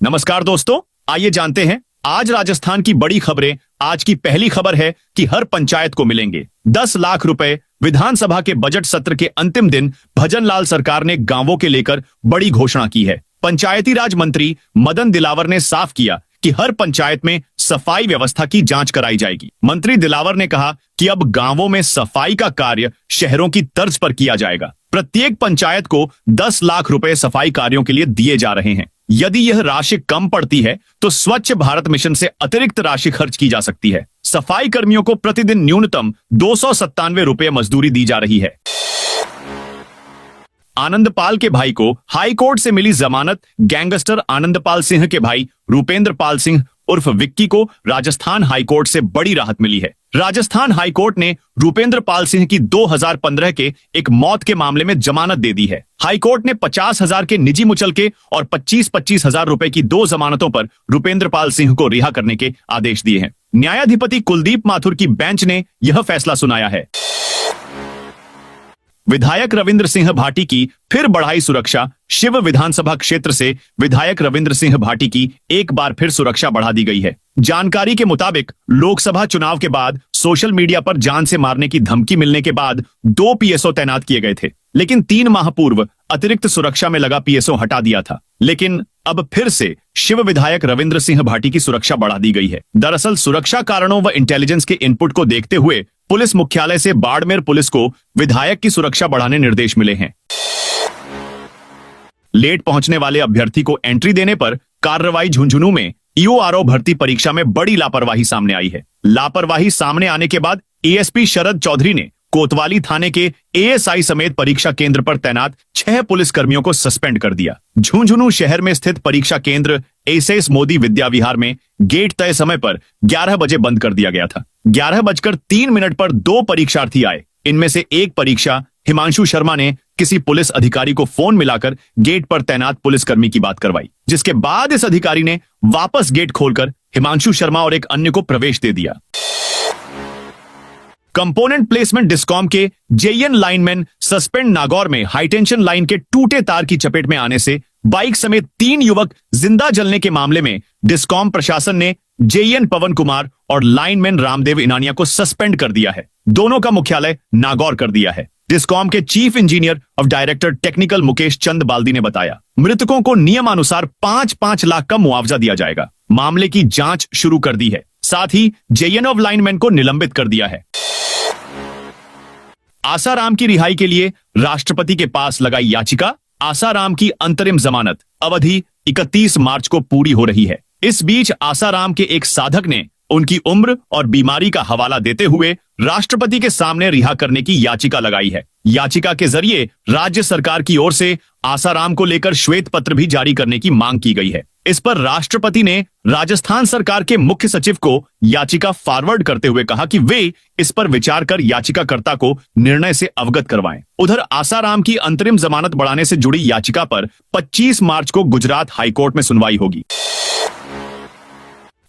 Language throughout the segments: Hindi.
नमस्कार दोस्तों, आइए जानते हैं आज राजस्थान की बड़ी खबरें। आज की पहली खबर है कि हर पंचायत को मिलेंगे 10 लाख रुपए। विधानसभा के बजट सत्र के अंतिम दिन भजनलाल सरकार ने गांवों के लेकर बड़ी घोषणा की है। पंचायती राज मंत्री मदन दिलावर ने साफ किया कि हर पंचायत में सफाई व्यवस्था की जांच कराई जाएगी। मंत्री दिलावर ने कहा कि अब गांवों में सफाई का कार्य शहरों की तर्ज पर किया जाएगा। प्रत्येक पंचायत को 10 लाख रुपए सफाई कार्यों के लिए दिए जा रहे हैं। यदि यह राशि कम पड़ती है तो स्वच्छ भारत मिशन से अतिरिक्त राशि खर्च की जा सकती है। सफाई कर्मियों को प्रतिदिन न्यूनतम 297 रुपए मजदूरी दी जा रही है। आनंदपाल के भाई को हाई कोर्ट से मिली जमानत। गैंगस्टर आनंदपाल सिंह के भाई रूपेंद्र पाल सिंह उर्फ विक्की को राजस्थान हाईकोर्ट से बड़ी राहत मिली है। राजस्थान हाईकोर्ट ने रूपेंद्र पाल सिंह की 2015 के एक मौत के मामले में जमानत दे दी है। हाईकोर्ट ने 50,000 के निजी मुचलके और 25-25 हजार रुपए की 2 जमानतों पर रूपेंद्र पाल सिंह को रिहा करने के आदेश दिए हैं। न्यायाधिपति कुलदीप माथुर की बेंच ने यह फैसला सुनाया है। विधायक रविंद्र सिंह भाटी की फिर बढ़ाई सुरक्षा। शिव विधानसभा क्षेत्र से विधायक रविंद्र सिंह भाटी की एक बार फिर सुरक्षा बढ़ा दी गई है। जानकारी के मुताबिक लोकसभा चुनाव के बाद सोशल मीडिया पर जान से मारने की धमकी मिलने के बाद 2 पीएसओ तैनात किए गए थे, लेकिन 3 माह पूर्व अतिरिक्त सुरक्षा में लगा पीएसओ हटा दिया था। लेकिन अब फिर से शिव विधायक रविंद्र सिंह भाटी की सुरक्षा बढ़ा दी गई है। दरअसल सुरक्षा कारणों व इंटेलिजेंस के इनपुट को देखते हुए पुलिस मुख्यालय से बाड़मेर पुलिस को विधायक की सुरक्षा बढ़ाने निर्देश मिले हैं। लेट पहुंचने वाले अभ्यर्थी को एंट्री देने पर कार्रवाई। झुंझुनू में ईओआरओ भर्ती परीक्षा में बड़ी लापरवाही सामने आई है। लापरवाही सामने आने के बाद एएसपी शरद चौधरी ने कोतवाली थाने के एएसआई समेत परीक्षा केंद्र पर तैनात 6 पुलिसकर्मियों को सस्पेंड कर दिया। झुंझुनू शहर में स्थित परीक्षा केंद्र एसएस मोदी विद्या विहार में गेट तय समय पर 11 बजे बंद कर दिया गया था। 11:03 पर 2 परीक्षार्थी आए। इनमें से एक परीक्षा हिमांशु शर्मा ने किसी पुलिस अधिकारी को फोन मिलाकर गेट पर तैनात पुलिसकर्मी की बात करवाई, जिसके बाद इस अधिकारी ने वापस गेट खोलकर हिमांशु शर्मा और एक अन्य को प्रवेश दे दिया। कंपोनेंट प्लेसमेंट डिस्कॉम के जेईएन लाइनमैन सस्पेंड। नागौर में हाईटेंशन लाइन के टूटे तार की चपेट में आने से बाइक समेत 3 युवक जिंदा जलने के मामले में डिस्कॉम प्रशासन ने जेईएन पवन कुमार और लाइनमैन रामदेव इनानिया को सस्पेंड कर दिया है। दोनों का मुख्यालय नागौर कर दिया है। डिस्कॉम के चीफ इंजीनियर और डायरेक्टर टेक्निकल मुकेश चंद बाल्दी ने बताया, मृतकों को नियमानुसार 5-5 लाख का मुआवजा दिया जाएगा। मामले की जांच शुरू कर दी है। साथ ही जेईएन ऑफ लाइनमैन को निलंबित कर दिया है। आसाराम की रिहाई के लिए राष्ट्रपति के पास लगाई याचिका। आसाराम की अंतरिम जमानत अवधि 31 मार्च को पूरी हो रही है। इस बीच आसाराम के एक साधक ने उनकी उम्र और बीमारी का हवाला देते हुए राष्ट्रपति के सामने रिहा करने की याचिका लगाई है। याचिका के जरिए राज्य सरकार की ओर से आसाराम को लेकर श्वेत पत्र भी जारी करने की मांग की गई है। इस पर राष्ट्रपति ने राजस्थान सरकार के मुख्य सचिव को याचिका फॉरवर्ड करते हुए कहा कि वे इस पर विचार कर याचिकाकर्ता को निर्णय से अवगत करवाएं। उधर आसाराम की अंतरिम जमानत बढ़ाने से जुड़ी याचिका पर 25 मार्च को गुजरात हाईकोर्ट में सुनवाई होगी।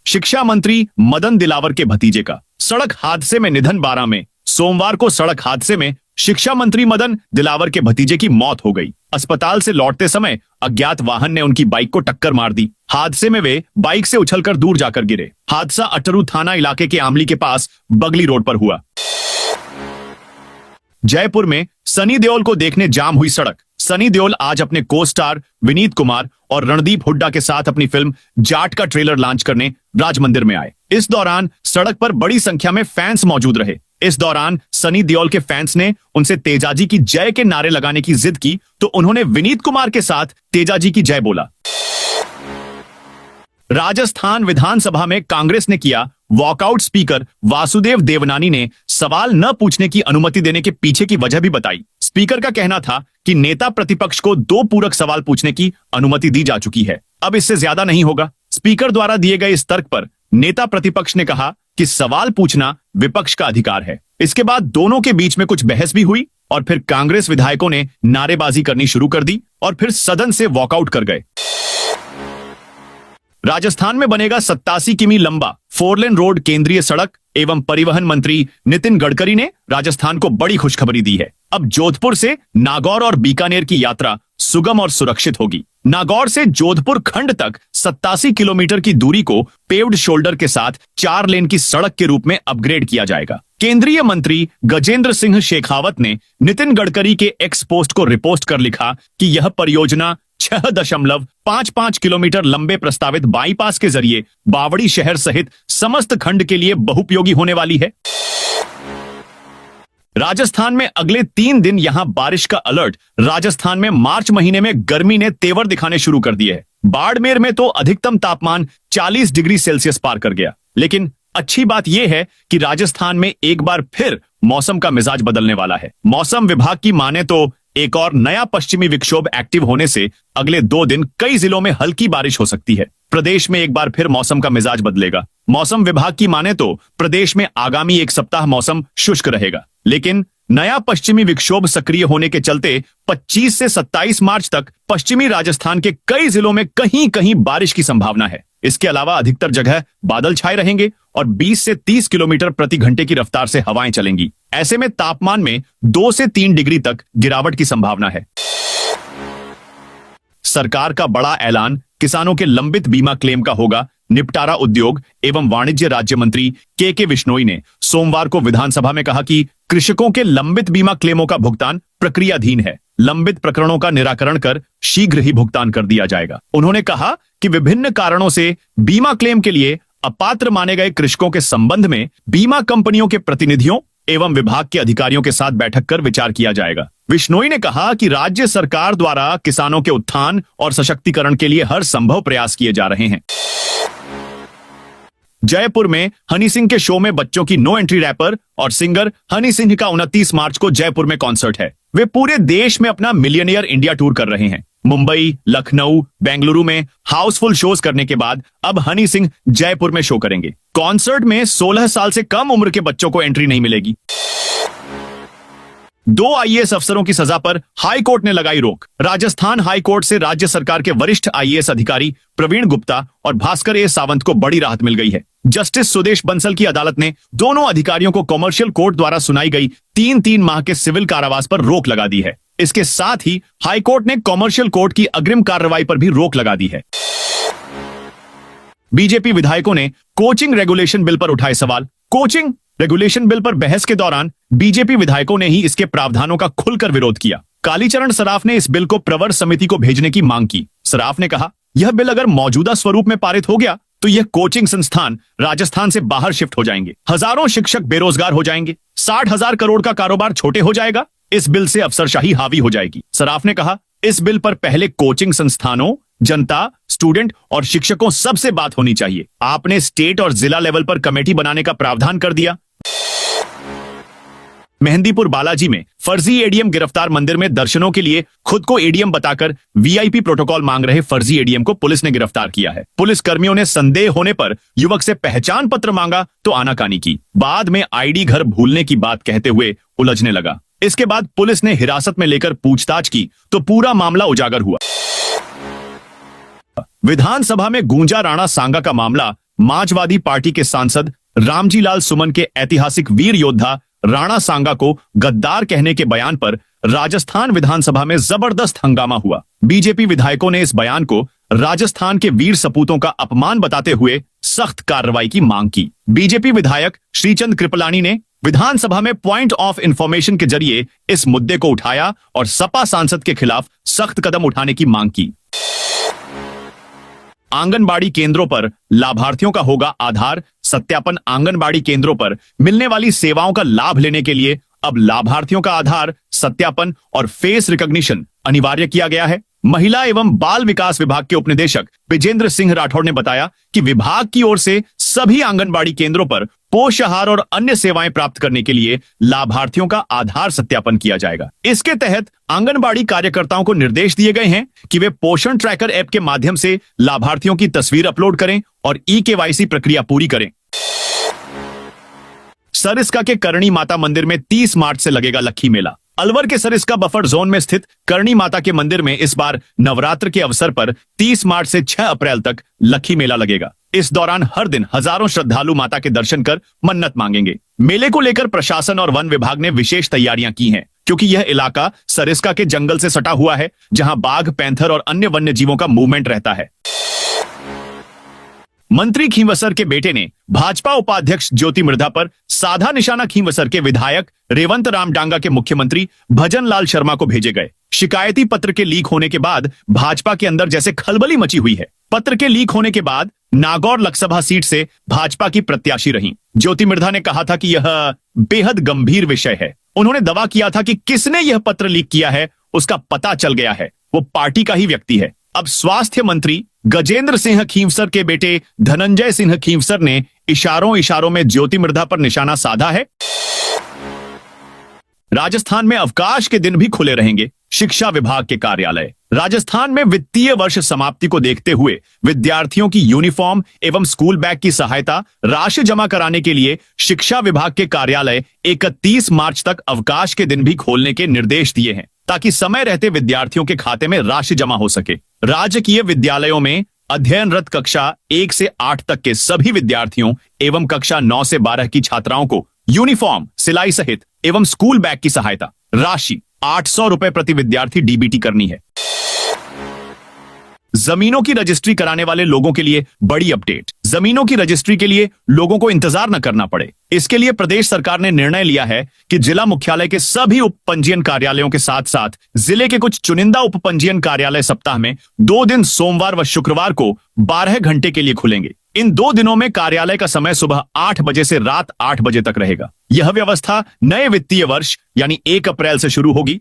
शिक्षा मंत्री मदन दिलावर के भतीजे का सड़क हादसे में निधन। 12 में सोमवार को सड़क हादसे में शिक्षा मंत्री मदन दिलावर के भतीजे की मौत हो गई। अस्पताल से लौटते समय अज्ञात वाहन ने उनकी बाइक को टक्कर मार दी। हादसे में वे बाइक से उछलकर दूर जाकर गिरे। हादसा अटरू थाना इलाके के आमली के पास बगली रोड पर हुआ। जयपुर में सनी देओल को देखने जाम हुई सड़क। सनी देओल आज अपने को स्टार विनीत कुमार और रणदीप हुड्डा के साथ अपनी फिल्म जाट का ट्रेलर लॉन्च करने राजमंदिर में आए। इस दौरान सड़क पर बड़ी संख्या में फैंस मौजूद रहे। इस दौरान सनी देओल के फैंस ने उनसे तेजाजी की जय के नारे लगाने की जिद की तो उन्होंने विनीत कुमार के साथ तेजाजी की जय बोला। राजस्थान विधानसभा में कांग्रेस ने किया वॉकआउट। स्पीकर वासुदेव देवनानी ने सवाल न पूछने की अनुमति देने के पीछे की वजह भी बताई। स्पीकर का कहना था कि नेता प्रतिपक्ष को 2 पूरक सवाल पूछने की अनुमति दी जा चुकी है, अब इससे ज्यादा नहीं होगा। स्पीकर द्वारा दिए गए इस तर्क पर नेता प्रतिपक्ष ने कहा कि सवाल पूछना विपक्ष का अधिकार है। इसके बाद दोनों के बीच में कुछ बहस भी हुई और फिर कांग्रेस विधायकों ने नारेबाजी करनी शुरू कर दी और फिर सदन से वॉकआउट कर गए। राजस्थान में बनेगा 87 किमी लंबा 4 लेन रोड। केंद्रीय सड़क एवं परिवहन मंत्री नितिन गडकरी ने राजस्थान को बड़ी खुशखबरी दी है। अब जोधपुर से नागौर और बीकानेर की यात्रा सुगम और सुरक्षित होगी। नागौर से जोधपुर खंड तक 87 किलोमीटर की दूरी को पेव्ड शोल्डर के साथ 4 लेन की सड़क के रूप में अपग्रेड किया जाएगा। केंद्रीय मंत्री गजेंद्र सिंह शेखावत ने नितिन गडकरी के एक्स पोस्ट को रिपोस्ट कर लिखा कि यह परियोजना 6.55 किलोमीटर लंबे प्रस्तावित बाईपास के जरिए बावड़ी शहर सहित समस्त खंड के लिए बहुपयोगी होने वाली है। राजस्थान में अगले 3 दिन यहां बारिश का अलर्ट। राजस्थान में मार्च महीने में गर्मी ने तेवर दिखाने शुरू कर दिए हैं। बाड़मेर में तो अधिकतम तापमान 40 डिग्री सेल्सियस पार कर गया। लेकिन अच्छी बात यह है कि राजस्थान में एक बार फिर मौसम का मिजाज बदलने वाला है। मौसम विभाग की माने तो एक और नया पश्चिमी विक्षोभ एक्टिव होने से अगले 2 दिन कई जिलों में हल्की बारिश हो सकती है। प्रदेश में एक बार फिर मौसम का मिजाज बदलेगा। मौसम विभाग की माने तो प्रदेश में आगामी 1 सप्ताह मौसम शुष्क रहेगा, लेकिन नया पश्चिमी विक्षोभ सक्रिय होने के चलते 25 से 27 मार्च तक पश्चिमी राजस्थान के कई जिलों में कहीं कहीं बारिश की संभावना है। इसके अलावा अधिकतर जगह बादल छाए रहेंगे और 20 से 30 किलोमीटर प्रति घंटे की रफ्तार से हवाएं चलेंगी। ऐसे में तापमान में 2 से 3 डिग्री तक गिरावट की संभावना है। सरकार का बड़ा ऐलान, किसानों के लंबित बीमा क्लेम का होगा निपटारा। उद्योग एवं वाणिज्य राज्य मंत्री के विश्नोई ने सोमवार को विधानसभा में कहा कि कृषकों के लंबित बीमा क्लेमों का भुगतान प्रक्रियाधीन है। लंबित प्रकरणों का निराकरण कर शीघ्र ही भुगतान कर दिया जाएगा। उन्होंने कहा कि विभिन्न कारणों से बीमा क्लेम के लिए अपात्र माने गए कृषकों के संबंध में बीमा कंपनियों के प्रतिनिधियों एवं विभाग के अधिकारियों के साथ बैठक कर विचार किया जाएगा। विश्नोई ने कहा कि राज्य सरकार द्वारा किसानों के उत्थान और सशक्तिकरण के लिए हर संभव प्रयास किए जा रहे हैं। जयपुर में हनी सिंह के शो में बच्चों की नो एंट्री रैपर और सिंगर हनी सिंह का 29 मार्च को जयपुर में कॉन्सर्ट है। वे पूरे देश में अपना मिलियनियर इंडिया टूर कर रहे हैं। मुंबई, लखनऊ, बेंगलुरु में हाउसफुल शोज करने के बाद अब हनी सिंह जयपुर में शो करेंगे। कॉन्सर्ट में 16 साल से कम उम्र के बच्चों को एंट्री नहीं मिलेगी। 2 आईएएस अफसरों की सजा पर हाई कोर्ट ने लगाई रोक। राजस्थान हाई कोर्ट से राज्य सरकार के वरिष्ठ आईएएस अधिकारी प्रवीण गुप्ता और भास्कर ए सावंत को बड़ी राहत मिल गई है। जस्टिस सुदेश बंसल की अदालत ने दोनों अधिकारियों को कॉमर्शियल कोर्ट द्वारा सुनाई गई 3 माह के सिविल कारावास पर रोक लगा दी है। इसके साथ ही हाई कोर्ट ने कॉमर्शियल कोर्ट की अग्रिम कार्रवाई पर भी रोक लगा दी है। बीजेपी विधायकों ने कोचिंग रेगुलेशन बिल पर उठाए सवाल। कोचिंग रेगुलेशन बिल पर बहस के दौरान बीजेपी विधायकों ने ही इसके प्रावधानों का खुलकर विरोध किया। कालीचरण सराफ ने इस बिल को प्रवर समिति को भेजने की मांग की। सराफ ने कहा, यह बिल अगर मौजूदा स्वरूप में पारित हो गया तो यह कोचिंग संस्थान राजस्थान से बाहर शिफ्ट हो जाएंगे। हजारों शिक्षक बेरोजगार हो जाएंगे। 60,000 करोड़ का कारोबार छोटे हो जाएगा। इस बिल से अफसरशाही हावी हो जाएगी। सराफ ने कहा, इस बिल पर पहले कोचिंग संस्थानों, जनता, स्टूडेंट और शिक्षकों सबसे बात होनी चाहिए। आपने स्टेट और जिला लेवल पर कमेटी बनाने का प्रावधान कर दिया। मेहंदीपुर बालाजी में फर्जी एडीएम गिरफ्तार। मंदिर में दर्शनों के लिए खुद को एडीएम बताकर वीआईपी प्रोटोकॉल मांग रहे फर्जी एडीएम को पुलिस ने गिरफ्तार किया है। पुलिस कर्मियों ने संदेह होने पर युवक से पहचान पत्र मांगा तो आनाकानी की। बाद में आईडी घर भूलने की बात कहते हुए उलझने लगा। इसके बाद पुलिस ने हिरासत में लेकर पूछताछ की तो पूरा मामला उजागर हुआ। विधानसभा में गूंजा राणा सांगा का मामला। समाजवादी पार्टी के सांसद रामजी लाल सुमन के ऐतिहासिक वीर योद्धा राणा सांगा को गद्दार कहने के बयान पर राजस्थान विधानसभा में जबरदस्त हंगामा हुआ। बीजेपी विधायकों ने इस बयान को राजस्थान के वीर सपूतों का अपमान बताते हुए सख्त कार्रवाई की मांग की। बीजेपी विधायक श्रीचंद कृपलानी ने विधानसभा में पॉइंट ऑफ इंफॉर्मेशन के जरिए इस मुद्दे को उठाया और सपा सांसद के खिलाफ सख्त कदम उठाने की मांग की। आंगनबाड़ी केंद्रों पर लाभार्थियों का होगा आधार सत्यापन। आंगनबाड़ी केंद्रों पर मिलने वाली सेवाओं का लाभ लेने के लिए अब लाभार्थियों का आधार सत्यापन और फेस रिकॉग्निशन अनिवार्य किया गया है। महिला एवं बाल विकास विभाग के उपनिदेशक विजेंद्र सिंह राठौड़ ने बताया कि विभाग की ओर से सभी आंगनबाड़ी केंद्रों पर पोषाहार और अन्य सेवाएं प्राप्त करने के लिए लाभार्थियों का आधार सत्यापन किया जाएगा। इसके तहत आंगनबाड़ी कार्यकर्ताओं को निर्देश दिए गए हैं कि वे पोषण ट्रैकर ऐप के माध्यम से लाभार्थियों की तस्वीर अपलोड करें और ई-केवाईसी प्रक्रिया पूरी करें। सरिस्का के करणी माता मंदिर में 30 मार्च से लगेगा लक्खी मेला। अलवर के सरिस्का बफर जोन में स्थित करणी माता के मंदिर में इस बार नवरात्र के अवसर पर 30 मार्च से 6 अप्रैल तक लक्खी मेला लगेगा। इस दौरान हर दिन हजारों श्रद्धालु माता के दर्शन कर मन्नत मांगेंगे। मेले को लेकर प्रशासन और वन विभाग ने विशेष तैयारियां की हैं, क्योंकि यह इलाका सरिस्का के जंगल से सटा हुआ है, जहां बाघ, पैंथर और अन्य वन्य जीवों का मूवमेंट रहता है। मंत्री खींवसर के बेटे ने भाजपा उपाध्यक्ष ज्योति मृधा पर साधा निशाना खींवसर के विधायक रेवंत राम डांगा के मुख्यमंत्री भजन लाल शर्मा को भेजे गए। शिकायती पत्र के लीक होने के बाद भाजपा के अंदर जैसे खलबली मची हुई है। पत्र के लीक होने के बाद नागौर लोकसभा सीट से भाजपा की प्रत्याशी रहीं ज्योति मृधा ने कहा था कि यह बेहद गंभीर विषय है। उन्होंने दावा किया था कि किसने यह पत्र लीक किया है उसका पता चल गया है, वो पार्टी का ही व्यक्ति है। अब स्वास्थ्य मंत्री गजेंद्र सिंह खींवसर के बेटे धनंजय सिंह खींवसर ने इशारों में ज्योति मृधा पर निशाना साधा है। राजस्थान में अवकाश के दिन भी खुले रहेंगे शिक्षा विभाग के कार्यालय। राजस्थान में वित्तीय वर्ष समाप्ति को देखते हुए विद्यार्थियों की यूनिफॉर्म एवं स्कूल बैग की सहायता राशि जमा कराने के लिए शिक्षा विभाग के कार्यालय 31 मार्च तक अवकाश के दिन भी खोलने के निर्देश दिए हैं, ताकि समय रहते विद्यार्थियों के खाते में राशि जमा हो सके। राजकीय विद्यालयों में अध्ययनरत कक्षा 1 से 8 तक के सभी विद्यार्थियों एवं कक्षा 9 से 12 की छात्राओं को यूनिफॉर्म, सिलाई सहित एवं स्कूल बैग की सहायता राशि 800 रुपए प्रति विद्यार्थी डीबीटी करनी है। जमीनों की रजिस्ट्री कराने वाले लोगों के लिए बड़ी अपडेट। जमीनों की रजिस्ट्री के लिए लोगों को इंतजार न करना पड़े, इसके लिए प्रदेश सरकार ने निर्णय लिया है कि जिला मुख्यालय के सभी उप पंजीयन कार्यालयों के साथ साथ जिले के कुछ चुनिंदा उप पंजीयन कार्यालय सप्ताह में 2 दिन सोमवार व शुक्रवार को 12 घंटे के लिए खुलेंगे। इन 2 दिनों में कार्यालय का समय सुबह 8 बजे से रात 8 बजे तक रहेगा। यह व्यवस्था नए वित्तीय वर्ष यानी 1 अप्रैल से शुरू होगी।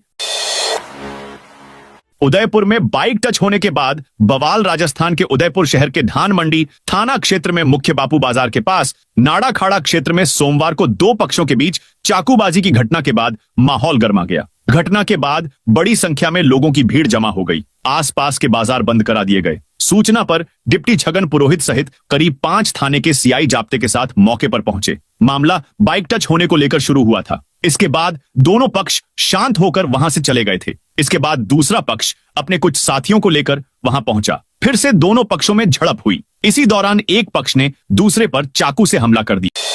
उदयपुर में बाइक टच होने के बाद बवाल। राजस्थान के उदयपुर शहर के धान मंडी थाना क्षेत्र में मुख्य बापू बाजार के पास नाड़ा खाड़ा क्षेत्र में सोमवार को 2 पक्षों के बीच चाकूबाजी की घटना के बाद माहौल गर्मा गया। घटना के बाद बड़ी संख्या में लोगों की भीड़ जमा हो गई। आसपास के बाजार बंद करा दिए गए। सूचना पर डिप्टी छगन पुरोहित सहित करीब 5 थाने के सीआई जाप्ते के साथ मौके पर पहुंचे। मामला बाइक टच होने को लेकर शुरू हुआ था। इसके बाद दोनों पक्ष शांत होकर वहां से चले गए थे। इसके बाद दूसरा पक्ष अपने कुछ साथियों को लेकर वहां पहुंचा। फिर से दोनों पक्षों में झड़प हुई। इसी दौरान एक पक्ष ने दूसरे पर चाकू से हमला कर दिया।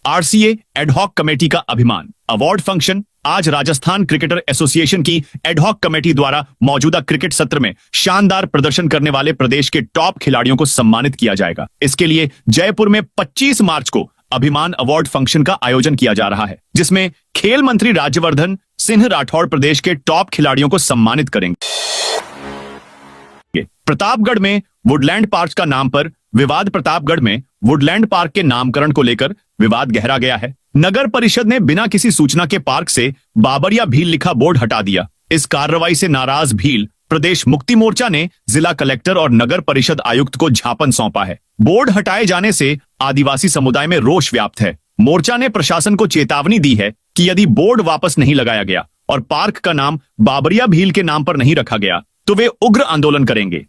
आरसीए एडहॉक कमेटी का अभिमान अवार्ड फंक्शन आज राजस्थान क्रिकेटर एसोसिएशन की एडहॉक कमेटी द्वारा मौजूदा क्रिकेट सत्र में शानदार प्रदर्शन करने वाले प्रदेश के टॉप खिलाड़ियों को सम्मानित किया जाएगा। इसके लिए जयपुर में 25 मार्च को अभिमान अवार्ड फंक्शन का आयोजन किया जा रहा है, जिसमें खेल मंत्री राज्यवर्धन सिंह राठौड़ प्रदेश के टॉप खिलाड़ियों को सम्मानित करेंगे। प्रतापगढ़ में वुडलैंड पार्क का नाम पर विवाद। प्रतापगढ़ में वुडलैंड पार्क के नामकरण को लेकर विवाद गहरा गया है। नगर परिषद ने बिना किसी सूचना के पार्क से बाबरिया भील लिखा बोर्ड हटा दिया। इस कार्रवाई से नाराज भील प्रदेश मुक्ति मोर्चा ने जिला कलेक्टर और नगर परिषद आयुक्त को ज्ञापन सौंपा है। बोर्ड हटाए जाने से आदिवासी समुदाय में रोष व्याप्त है। मोर्चा ने प्रशासन को चेतावनी दी है कि यदि बोर्ड वापस नहीं लगाया गया और पार्क का नाम बाबरिया भील के नाम पर नहीं रखा गया तो वे उग्र आंदोलन करेंगे।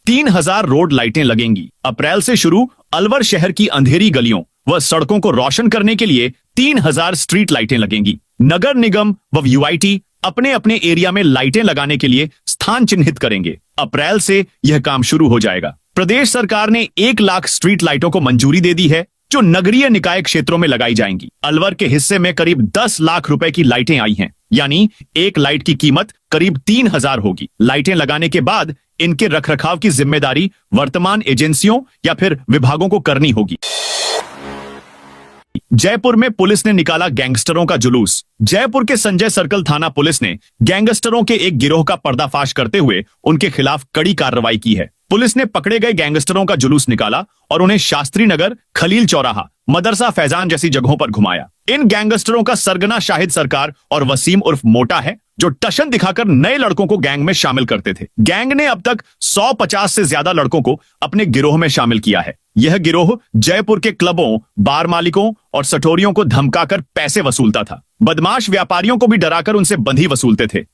3000 रोड लाइटें लगेंगी। अप्रैल से शुरू अलवर शहर की अंधेरी गलियों व सड़कों को रोशन करने के लिए 3000 स्ट्रीट लाइटें लगेंगी। नगर निगम व यूआईटी अपने अपने एरिया में लाइटें लगाने के लिए स्थान चिन्हित करेंगे। अप्रैल से यह काम शुरू हो जाएगा। प्रदेश सरकार ने 1 लाख स्ट्रीट लाइटों को मंजूरी दे दी है, जो नगरीय निकाय क्षेत्रों में लगाई जाएंगी। अलवर के हिस्से में करीब 10 लाख रुपए की लाइटें आई हैं, यानी एक लाइट की कीमत करीब 3000 होगी। लाइटें लगाने के बाद इनके रखरखाव की जिम्मेदारी वर्तमान एजेंसियों या फिर विभागों को करनी होगी। जयपुर में पुलिस ने निकाला गैंगस्टरों का जुलूस। जयपुर के संजय सर्कल थाना पुलिस ने गैंगस्टरों के एक गिरोह का पर्दाफाश करते हुए उनके खिलाफ कड़ी कार्रवाई की है। पुलिस ने पकड़े गए गैंगस्टरों का जुलूस निकाला और उन्हें शास्त्री नगर, खलील चौराहा, मदरसा फैजान जैसी जगहों पर घुमाया। इन गैंगस्टरों का सरगना शाहिद सरकार और वसीम उर्फ मोटा है, जो टशन दिखाकर नए लड़कों को गैंग में शामिल करते थे। गैंग ने अब तक 150 से ज्यादा लड़कों को अपने गिरोह में शामिल किया है। यह गिरोह जयपुर के क्लबों, बार मालिकों और सटोरियों को धमकाकर पैसे वसूलता था। बदमाश व्यापारियों को भी डराकर उनसे बंधी वसूलते थे।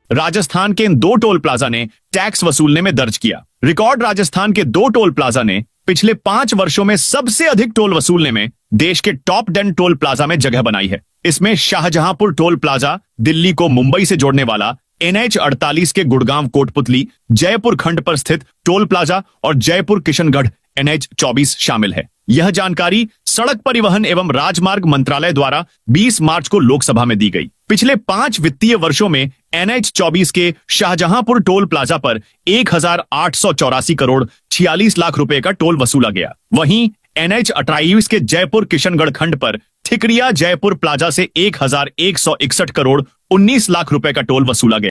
राजस्थान के इन 2 टोल प्लाजा ने टैक्स वसूलने में दर्ज किया रिकॉर्ड। राजस्थान के 2 टोल प्लाजा ने पिछले 5 वर्षों में सबसे अधिक टोल वसूलने में देश के टॉप 10 टोल प्लाजा में जगह बनाई है। इसमें शाहजहांपुर टोल प्लाजा, दिल्ली को मुंबई से जोड़ने वाला NH 48 के गुड़गांव कोटपुतली जयपुर खंड पर स्थित टोल प्लाजा और जयपुर किशनगढ़ NH 24 शामिल है। यह जानकारी सड़क परिवहन एवं राजमार्ग मंत्रालय द्वारा 20 मार्च को लोकसभा में दी गई। पिछले 5 वित्तीय वर्षों में NH 24 के शाहजहांपुर टोल प्लाजा पर 1,884 करोड़ 46 लाख रुपए का टोल वसूला गया। वहीं NH 28 के जयपुर किशनगढ़ खंड पर ठिकरिया जयपुर प्लाजा से 1,161 करोड़ 19 लाख रुपए का टोल वसूला गया।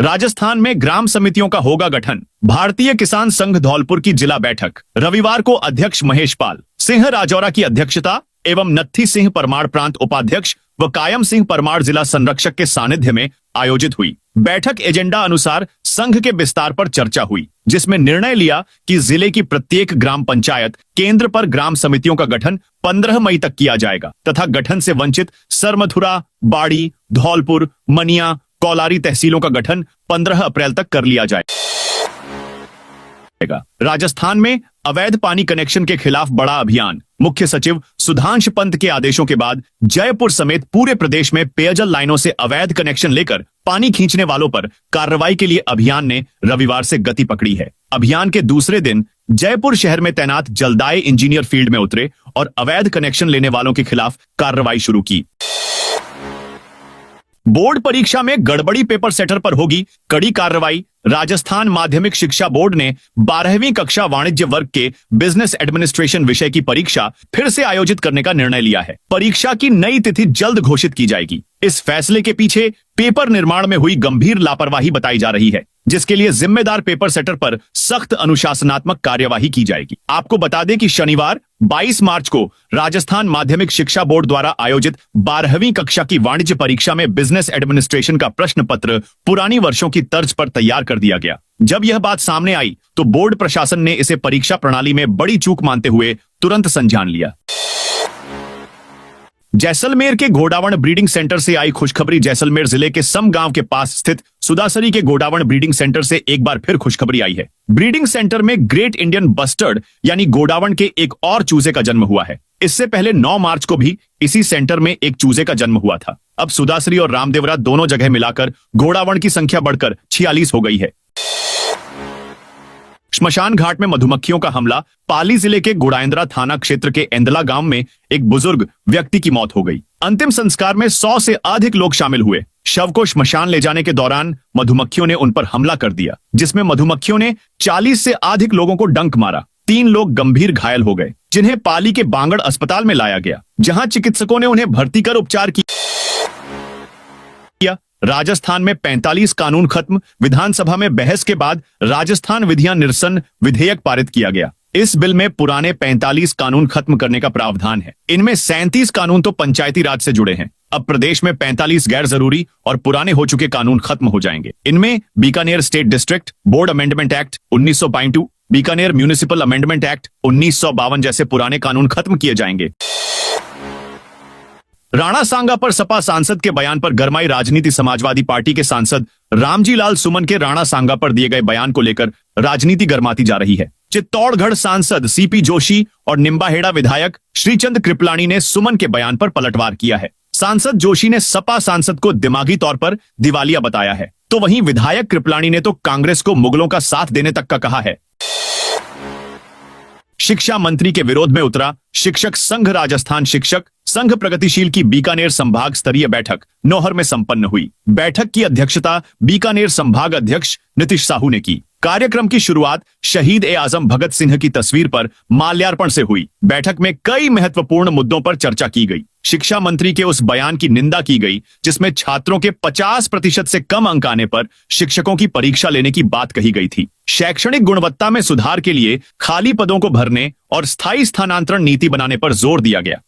राजस्थान में ग्राम समितियों का होगा गठन। भारतीय किसान संघ धौलपुर की जिला बैठक रविवार को अध्यक्ष महेश पाल सिंह राजौरा की अध्यक्षता एवं नत्थी सिंह परमार प्रांत उपाध्यक्ष व कायम सिंह परमार जिला संरक्षक के सानिध्य में आयोजित हुई। बैठक एजेंडा अनुसार संघ के विस्तार पर चर्चा हुई, जिसमें निर्णय लिया कि जिले की प्रत्येक ग्राम पंचायत केंद्र पर ग्राम समितियों का गठन 15 मई तक किया जाएगा तथा गठन से वंचित सरमथुरा, बाड़ी, धौलपुर, मनिया, कौलारी तहसीलों का गठन 15 अप्रैल तक कर लिया जाएगा। राजस्थान में अवैध पानी कनेक्शन के खिलाफ बड़ा अभियान। मुख्य सचिव सुधांश पंत के आदेशों के बाद जयपुर समेत पूरे प्रदेश में पेयजल लाइनों से अवैध कनेक्शन लेकर पानी खींचने वालों पर कार्रवाई के लिए अभियान ने रविवार से गति पकड़ी है। अभियान के दूसरे दिन जयपुर शहर में तैनात जलदाय इंजीनियर फील्ड में उतरे और अवैध कनेक्शन लेने वालों के खिलाफ कार्रवाई शुरू की। बोर्ड परीक्षा में गड़बड़ी पेपर सेटर पर होगी कड़ी कार्रवाई। राजस्थान माध्यमिक शिक्षा बोर्ड ने 12वीं कक्षा वाणिज्य वर्ग के बिजनेस एडमिनिस्ट्रेशन विषय की परीक्षा फिर से आयोजित करने का निर्णय लिया है। परीक्षा की नई तिथि जल्द घोषित की जाएगी। इस फैसले के पीछे पेपर निर्माण में हुई गंभीर लापरवाही बताई जा रही है, जिसके लिए जिम्मेदार पेपर सेटर पर सख्त अनुशासनात्मक कार्यवाही की जाएगी। आपको बता दें कि शनिवार 22 मार्च को राजस्थान माध्यमिक शिक्षा बोर्ड द्वारा आयोजित 12वीं कक्षा की वाणिज्य परीक्षा में बिजनेस एडमिनिस्ट्रेशन का प्रश्न पत्र पुरानी वर्षों की तर्ज पर तैयार कर दिया गया। जब यह बात सामने आई तो बोर्ड प्रशासन ने इसे परीक्षा प्रणाली में बड़ी चूक मानते हुए तुरंत संज्ञान लिया। जैसलमेर के गोडावण ब्रीडिंग सेंटर से आई खुशखबरी। जैसलमेर जिले के सम गांव के पास स्थित सुदासरी के गोडावण ब्रीडिंग सेंटर से एक बार फिर खुशखबरी आई है। ब्रीडिंग सेंटर में ग्रेट इंडियन बस्टर्ड यानी गोडावण के एक और चूजे का जन्म हुआ है। इससे पहले 9 मार्च को भी इसी सेंटर में एक चूजे का जन्म हुआ था। अब सुदासरी और रामदेवरा दोनों जगह मिलाकर गोडावण की संख्या बढ़कर 46 हो गई है। श्मशान घाट में मधुमक्खियों का हमला। पाली जिले के गुड़ाइंद्रा थाना क्षेत्र के एंदला गांव में एक बुजुर्ग व्यक्ति की मौत हो गई। अंतिम संस्कार में 100 से अधिक लोग शामिल हुए। शव को श्मशान ले जाने के दौरान मधुमक्खियों ने उन पर हमला कर दिया, जिसमें मधुमक्खियों ने 40 से अधिक लोगों को डंक मारा। 3 लोग गंभीर घायल हो गए, जिन्हें पाली के बांगड़ अस्पताल में लाया गया, जहां चिकित्सकों ने उन्हें भर्ती कर उपचार किया। राजस्थान में 45 कानून खत्म। विधानसभा में बहस के बाद राजस्थान विधियां निरसन विधेयक पारित किया गया। इस बिल में पुराने 45 कानून खत्म करने का प्रावधान है। इनमें 37 कानून तो पंचायती राज से जुड़े हैं। अब प्रदेश में 45 गैर जरूरी और पुराने हो चुके कानून खत्म हो जाएंगे। इनमें Bikaner state district board amendment act 1952, Bikaner municipal amendment act 1952 जैसे पुराने कानून खत्म किए जाएंगे। राणा सांगा पर सपा सांसद के बयान पर गरमाई राजनीति। समाजवादी पार्टी के सांसद रामजी लाल सुमन के राणा सांगा पर दिए गए बयान को लेकर राजनीति गरमाती जा रही है। चित्तौड़गढ़ सांसद CP जोशी और निम्बाहेड़ा विधायक श्रीचंद कृपलानी ने सुमन के बयान पर पलटवार किया है। सांसद जोशी ने सपा सांसद को दिमागी तौर पर दिवालिया बताया है, तो वहीं विधायक कृपलानी ने तो कांग्रेस को मुगलों का साथ देने तक का कहा है। शिक्षा मंत्री के विरोध में उतरा शिक्षक संघ। राजस्थान शिक्षक संघ प्रगतिशील की बीकानेर संभाग स्तरीय बैठक नौहर में संपन्न हुई। बैठक की अध्यक्षता बीकानेर संभाग अध्यक्ष नीतीश साहू ने की। कार्यक्रम की शुरुआत शहीद-ए-आजम भगत सिंह की तस्वीर पर माल्यार्पण से हुई। बैठक में कई महत्वपूर्ण मुद्दों पर चर्चा की गई। शिक्षा मंत्री के उस बयान की निंदा की गई जिसमें छात्रों के 50% से कम अंक आने पर शिक्षकों की परीक्षा लेने की बात कही गई थी। शैक्षणिक गुणवत्ता में सुधार के लिए खाली पदों को भरने और स्थायी स्थानांतरण नीति बनाने पर जोर दिया गया।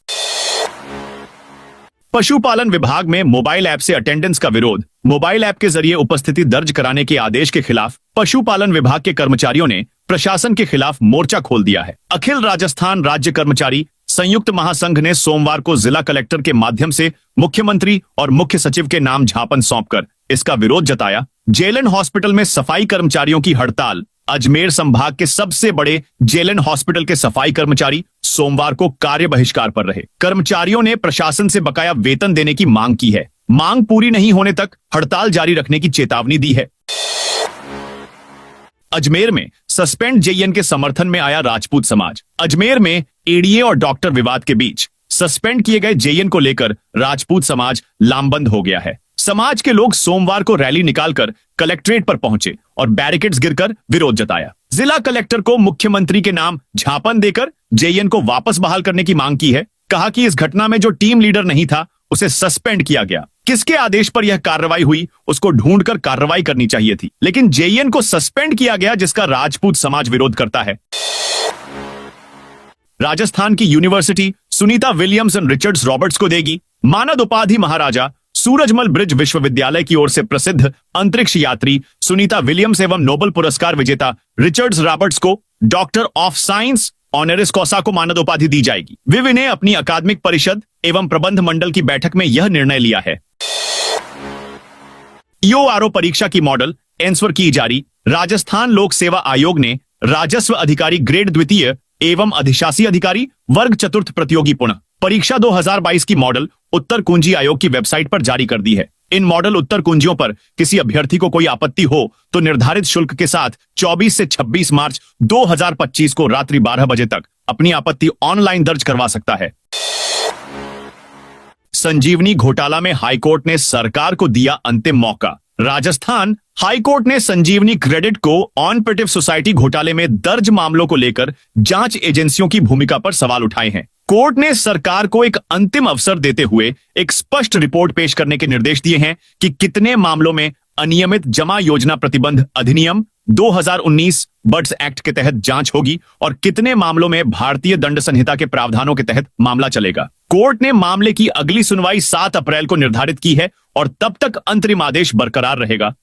पशुपालन विभाग में मोबाइल ऐप से अटेंडेंस का विरोध। मोबाइल ऐप के जरिए उपस्थिति दर्ज कराने के आदेश के खिलाफ पशुपालन विभाग के कर्मचारियों ने प्रशासन के खिलाफ मोर्चा खोल दिया है। अखिल राजस्थान राज्य कर्मचारी संयुक्त महासंघ ने सोमवार को जिला कलेक्टर के माध्यम से मुख्यमंत्री और मुख्य सचिव के नाम ज्ञापन सौंपकर इसका विरोध जताया। जेएलएन हॉस्पिटल में सफाई कर्मचारियों की हड़ताल अजमेर संभाग के सबसे बड़े जेएलएन हॉस्पिटल के सफाई कर्मचारी सोमवार को कार्य बहिष्कार पर रहे। कर्मचारियों ने प्रशासन से बकाया वेतन देने की मांग की है। मांग पूरी नहीं होने तक हड़ताल जारी रखने की चेतावनी दी है। अजमेर में सस्पेंड जेईएन के समर्थन में आया राजपूत समाज। अजमेर में एडीए और डॉक्टर विवाद के बीच सस्पेंड किए गए जेईएन को लेकर राजपूत समाज लामबंद हो गया है। समाज के लोग सोमवार को रैली निकालकर कलेक्ट्रेट पर पहुंचे और बैरिकेड्स गिरकर विरोध जताया। जिला कलेक्टर को मुख्यमंत्री के नाम झापन देकर जेईएन को वापस बहाल करने की मांग की है। कहा कि इस घटना में जो टीम लीडर नहीं था उसे सस्पेंड किया गया। किसके आदेश पर यह कार्रवाई हुई उसको ढूंढकर कार्रवाई करनी चाहिए थी, लेकिन जेईएन को सस्पेंड किया गया जिसका राजपूत समाज विरोध करता है। राजस्थान की university Sunita Williams and Richards Roberts को देगी मानद उपाधि। महाराजा सूरजमल ब्रिज विश्वविद्यालय की ओर से प्रसिद्ध अंतरिक्ष यात्री सुनीता विलियम्स एवं नोबेल पुरस्कार विजेता रिचर्ड्स रॉबर्ट्स को डॉक्टर ऑफ साइंस ऑनरिस कॉसा को मानद उपाधि दी जाएगी। विवि ने अपनी अकादमिक परिषद एवं प्रबंध मंडल की बैठक में यह निर्णय लिया है। ईओआरओ परीक्षा की मॉडल आंसर की जारी। राजस्थान लोक सेवा आयोग ने राजस्व अधिकारी ग्रेड द्वितीय एवं अधिशासी अधिकारी वर्ग चतुर्थ प्रतियोगी पुनः परीक्षा 2022 की मॉडल उत्तर कुंजी आयोग की वेबसाइट पर जारी कर दी है। इन मॉडल उत्तर कुंजियों पर किसी अभ्यर्थी को कोई आपत्ति हो तो निर्धारित शुल्क के साथ 24 से 26 मार्च 2025 को रात्रि 12 बजे तक अपनी आपत्ति ऑनलाइन दर्ज करवा सकता है। संजीवनी घोटाला में हाईकोर्ट ने सरकार को दिया अंतिम मौका। राजस्थान हाईकोर्ट ने संजीवनी क्रेडिट को ऑनपेटिव सोसाइटी घोटाले में दर्ज मामलों को लेकर जांच एजेंसियों की भूमिका पर सवाल उठाए हैं। कोर्ट ने सरकार को एक अंतिम अवसर देते हुए एक स्पष्ट रिपोर्ट पेश करने के निर्देश दिए हैं कि कितने मामलों में अनियमित जमा योजना प्रतिबंध अधिनियम 2019 बर्ड्स एक्ट के तहत जांच होगी और कितने मामलों में भारतीय दंड संहिता के प्रावधानों के तहत मामला चलेगा। कोर्ट ने मामले की अगली सुनवाई 7 अप्रैल को निर्धारित की है और तब तक अंतरिम आदेश बरकरार रहेगा।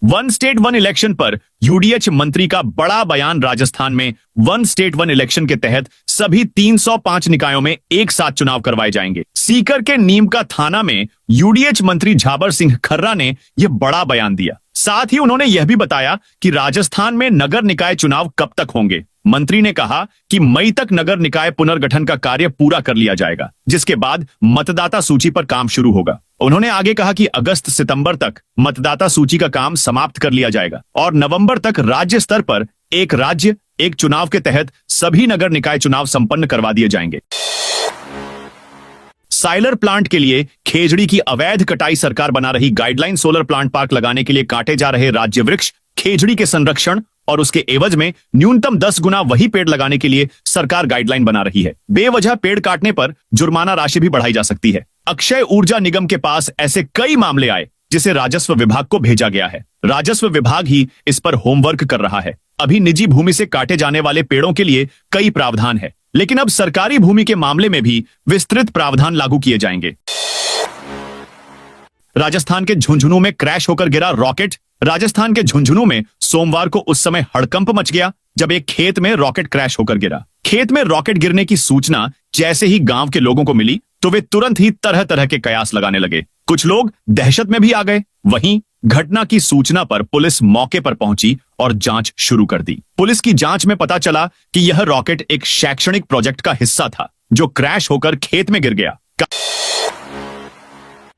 वन स्टेट वन इलेक्शन पर यूडीएच मंत्री का बड़ा बयान। राजस्थान में वन स्टेट वन इलेक्शन के तहत सभी 305 निकायों में एक साथ चुनाव करवाए जाएंगे। सीकर के नीम का थाना में यूडीएच मंत्री झाबर सिंह खर्रा ने यह बड़ा बयान दिया। साथ ही उन्होंने यह भी बताया कि राजस्थान में नगर निकाय चुनाव कब तक होंगे। मंत्री ने कहा कि मई तक नगर निकाय पुनर्गठन का कार्य पूरा कर लिया जाएगा, जिसके बाद मतदाता सूची पर काम शुरू होगा। उन्होंने आगे कहा कि अगस्त सितंबर तक मतदाता सूची का काम समाप्त कर लिया जाएगा और नवंबर तक राज्य स्तर पर एक राज्य एक चुनाव के तहत सभी नगर निकाय चुनाव संपन्न करवा दिए जाएंगे। साइलर प्लांट के लिए खेजड़ी की अवैध कटाई। सरकार बना रही गाइडलाइन सोलर प्लांट पार्क लगाने के लिए काटे जा रहे राज्य वृक्ष खेजड़ी के संरक्षण और उसके एवज में न्यूनतम 10 गुना वही पेड़ लगाने के लिए सरकार गाइडलाइन बना रही है। बेवजह पेड़ काटने पर जुर्माना राशि भी बढ़ाई जा सकती है। अक्षय ऊर्जा निगम के पास ऐसे कई मामले आए जिसे राजस्व विभाग को भेजा गया है। राजस्व विभाग ही इस पर होमवर्क कर रहा है। अभी निजी भूमि से काटे जाने वाले पेड़ों के लिए कई प्रावधान है, लेकिन अब सरकारी भूमि के मामले में भी विस्तृत प्रावधान लागू किए जाएंगे। राजस्थान के झुंझुनू में क्रैश होकर गिरा रॉकेट। राजस्थान के झुंझुनू में सोमवार को उस समय हड़कंप मच गया जब एक खेत में रॉकेट क्रैश होकर गिरा। खेत में रॉकेट गिरने की सूचना जैसे ही गांव के लोगों को मिली तो वे तुरंत ही तरह तरह के कयास लगाने लगे। कुछ लोग दहशत में भी आ गए। वहीं घटना की सूचना पर पुलिस मौके पर पहुंची और जांच शुरू कर दी। पुलिस की जांच में पता चला कि यह रॉकेट एक शैक्षणिक प्रोजेक्ट का हिस्सा था जो क्रैश होकर खेत में गिर गया।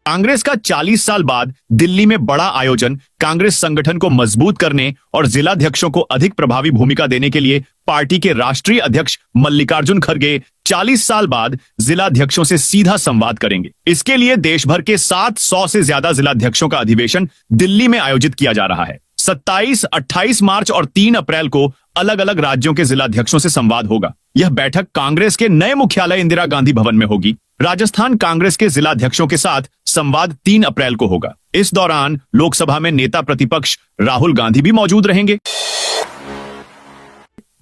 कांग्रेस का 40 साल बाद दिल्ली में बड़ा आयोजन। कांग्रेस संगठन को मजबूत करने और जिलाध्यक्षों को अधिक प्रभावी भूमिका देने के लिए पार्टी के राष्ट्रीय अध्यक्ष मल्लिकार्जुन खड़गे 40 साल बाद जिलाध्यक्षों से सीधा संवाद करेंगे। इसके लिए देश भर के 700 से ज्यादा जिलाध्यक्षों का अधिवेशन दिल्ली में आयोजित किया जा रहा है। 27, 28 मार्च और 3 अप्रैल को अलग अलग राज्यों के जिलाध्यक्षों से संवाद होगा। यह बैठक कांग्रेस के नए मुख्यालय इंदिरा गांधी भवन में होगी। राजस्थान कांग्रेस के जिलाध्यक्षों के साथ संवाद 3 अप्रैल को होगा। इस दौरान लोकसभा में नेता प्रतिपक्ष राहुल गांधी भी मौजूद रहेंगे।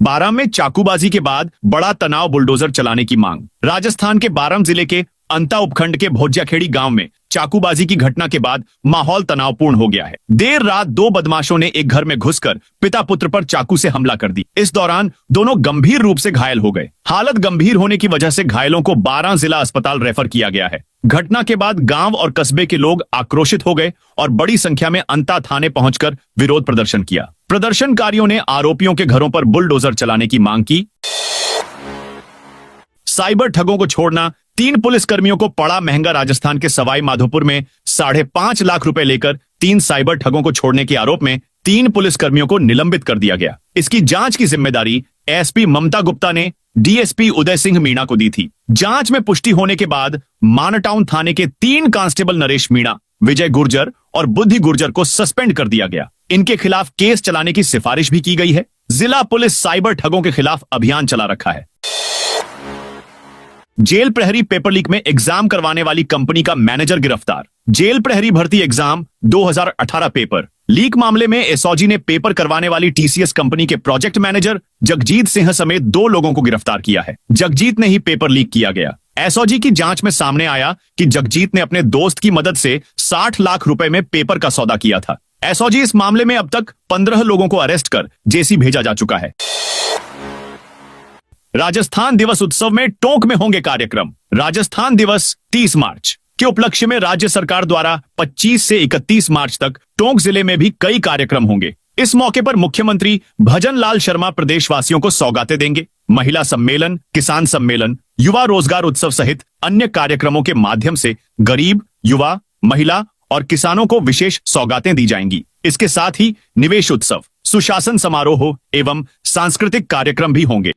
बाराम में चाकूबाजी के बाद बड़ा तनाव, बुलडोजर चलाने की मांग। राजस्थान के बाराम जिले के अंता उपखंड के भोज्याखेड़ी गांव में चाकूबाजी की घटना के बाद माहौल तनावपूर्ण हो गया है। देर रात दो बदमाशों ने एक घर में घुसकर पिता पुत्र पर चाकू से हमला कर दी। इस दौरान दोनों गंभीर रूप से घायल हो गए। हालत गंभीर होने की वजह से घायलों को 12 जिला अस्पताल रेफर किया गया है। घटना के बाद गांव और कस्बे के लोग आक्रोशित हो गए और बड़ी संख्या में अंता थाने पहुंचकर विरोध प्रदर्शन किया। प्रदर्शनकारियों ने आरोपियों के घरों पर बुलडोजर चलाने की मांग की। साइबर ठगों को छोड़ना, 3 पुलिसकर्मियों को पड़ा महंगा। राजस्थान के सवाई माधोपुर में 5.5 लाख रुपए लेकर 3 साइबर ठगों को छोड़ने के आरोप में 3 पुलिसकर्मियों को निलंबित कर दिया गया। इसकी जांच की जिम्मेदारी एसपी ममता गुप्ता ने डीएसपी उदय सिंह मीणा को दी थी। जांच में पुष्टि होने के बाद मानटाउन थाने के 3 कांस्टेबल नरेश मीणा, विजय गुर्जर और बुद्धि गुर्जर को सस्पेंड कर दिया गया। इनके खिलाफ केस चलाने की सिफारिश भी की गई है। जिला पुलिस साइबर ठगों के खिलाफ अभियान चला रखा है। जेल प्रहरी पेपर लीक में एग्जाम करवाने वाली कंपनी का मैनेजर गिरफ्तार। जेल प्रहरी भर्ती एग्जाम 2018 पेपर लीक मामले में एसओजी ने पेपर करवाने वाली टीसीएस कंपनी के प्रोजेक्ट मैनेजर जगजीत सिंह समेत 2 लोगों को गिरफ्तार किया है। जगजीत ने ही पेपर लीक किया गया। एसओजी की जांच में सामने आया कि जगजीत ने अपने दोस्त की मदद से 60 लाख रुपए में पेपर का सौदा किया था। एसओजी इस मामले में अब तक 15 लोगों को अरेस्ट कर जेसी भेजा जा चुका है। राजस्थान दिवस उत्सव में टोंक में होंगे कार्यक्रम। राजस्थान दिवस 30 मार्च के उपलक्ष्य में राज्य सरकार द्वारा 25 से 31 मार्च तक टोंक जिले में भी कई कार्यक्रम होंगे। इस मौके पर मुख्यमंत्री भजन लाल शर्मा प्रदेशवासियों को सौगातें देंगे। महिला सम्मेलन, किसान सम्मेलन, युवा रोजगार उत्सव सहित अन्य कार्यक्रमों के माध्यम से गरीब, युवा, महिला और किसानों को विशेष सौगातें दी जाएंगी। इसके साथ ही निवेश उत्सव, सुशासन समारोह एवं सांस्कृतिक कार्यक्रम भी होंगे।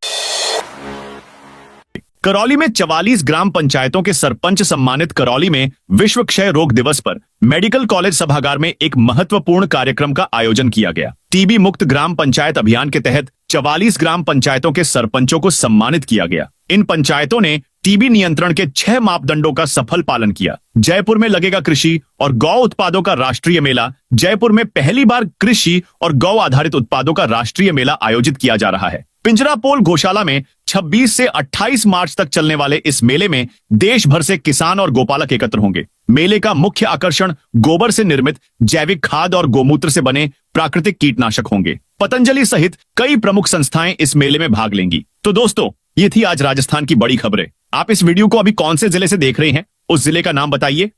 करौली में 44 ग्राम पंचायतों के सरपंच सम्मानित। करौली में विश्व क्षय रोग दिवस पर मेडिकल कॉलेज सभागार में एक महत्वपूर्ण कार्यक्रम का आयोजन किया गया। टीबी मुक्त ग्राम पंचायत अभियान के तहत 44 ग्राम पंचायतों के सरपंचों को सम्मानित किया गया। इन पंचायतों ने टीबी नियंत्रण के 6 मापदंडों का सफल पालन किया। जयपुर में लगेगा कृषि और गौ उत्पादों का राष्ट्रीय मेला। जयपुर में पहली बार कृषि और गौ आधारित उत्पादों का राष्ट्रीय मेला आयोजित किया जा रहा है। पिंजरापोल गौशाला में 26 से 28 मार्च तक चलने वाले इस मेले में देश भर से किसान और गोपालक एकत्र होंगे। मेले का मुख्य आकर्षण गोबर से निर्मित जैविक खाद और गोमूत्र से बने प्राकृतिक कीटनाशक होंगे। पतंजलि सहित कई प्रमुख संस्थाएं इस मेले में भाग लेंगी। तो दोस्तों, ये थी आज राजस्थान की बड़ी खबरें। आप इस वीडियो को अभी कौन से जिले से देख रहे हैं, उस जिले का नाम बताइए।